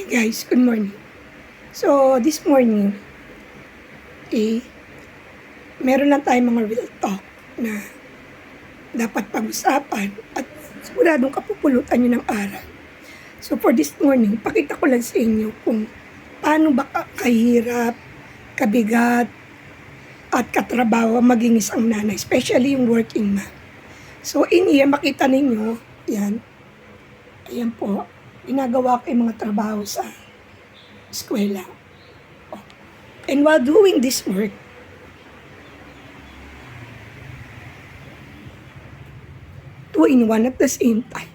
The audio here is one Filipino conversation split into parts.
Hi guys, good morning. So, this morning, meron lang tayong mga real talk na dapat pag-usapan at siguradong kapupulutan nyo ng aral. So, for this morning, pakita ko lang sa inyo kung paano ba kahirap, kabigat, at katrabaho maging isang nanay, especially yung working mom. So, in here, makita ninyo, ayan po, ginagawa ko yung mga trabaho sa eskwela. And while doing this work, two in one at the same time,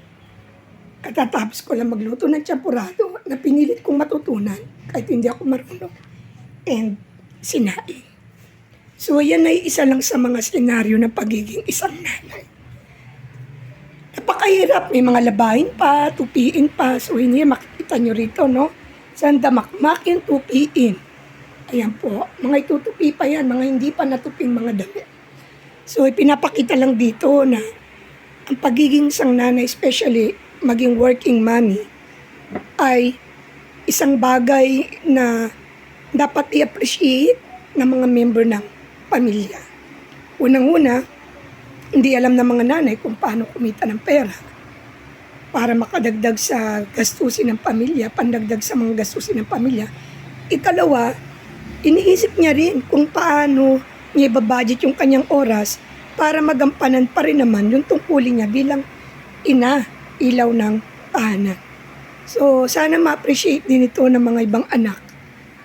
katatapos ko lang magluto ng champurado na pinilit kong matutunan kahit hindi ako marunong, and sinaing. So, yan ay isa lang sa mga senaryo ng pagiging isang nanay. Napakahirap, may mga labahin pa, tupiin pa. So, hindi makikita nyo rito, no? Sandamakmakin, tupiin. Ayan po, mga itutupi pa yan, mga hindi pa natuping mga damit. So, ipinapakita lang dito na ang pagiging isang nanay, especially maging working mommy, ay isang bagay na dapat i-appreciate ng mga member ng pamilya. Unang-una, hindi alam ng mga nanay kung paano kumita ng pera para makadagdag sa gastusin ng pamilya, pandagdag sa mga gastusin ng pamilya. Ikalawa, iniisip niya rin kung paano niya ibabudget yung kanyang oras para magampanan pa rin naman yung tungkulin niya bilang ina, ilaw ng tahanan. So, sana ma-appreciate din ito ng mga ibang anak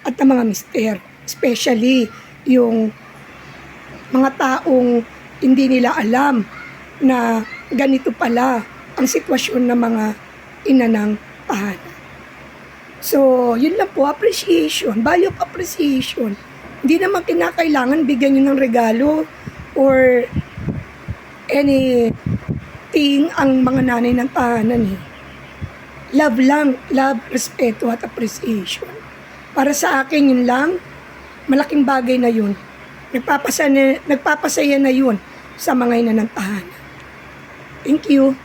at ng mga mister, especially yung mga taong hindi nila alam na ganito pala ang sitwasyon ng mga ina ng tahanan. So, yun lang po, appreciation, value of appreciation. Hindi naman kinakailangan bigyan nyo ng regalo or anything ang mga nanay ng tahanan. Love lang, love, respeto at appreciation. Para sa akin yun lang, malaking bagay na yun. Nagpapasaya na yun sa mga ina ng tahanan. Thank you.